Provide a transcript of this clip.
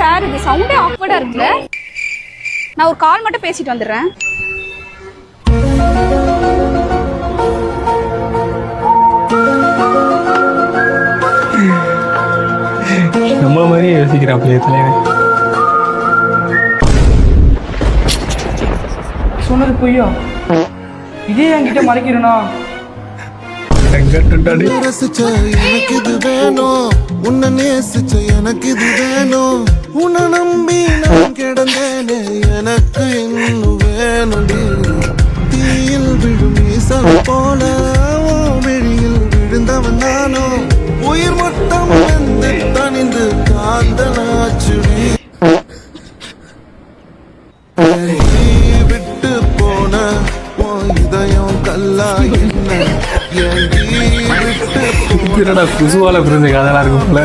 Sir இது சவுண்டே ஆக்வர்டா இருக்குல்ல. நான் ஒரு கால் மட்டும் பேசிட்டு வந்துடுறேன். நம்மள மாதிரியே யோசிக்கிறாப்லையே தலைவன். சொன்னது பொய்யா? இதே என்கிட்ட மறைக்கிறேனா? எனக்கு இது வேணும், உன்னை நேசிச்ச எனக்கு இது வேணும், உன்னை நம்பி நான் கிடந்தேனே எனக்கு இன்னும் வேணுடி. தீயில் விழும் ஈசல் போல விழியில் விழுந்தவன் நானோ, உயிர் மொத்தம் வந்து தனிந்து காந்தனாச்சுடி. விட்டு போன இதயம் கல்லா என்ன குசுவால பிறந்த கதெல்லாம் இருக்கும் போல.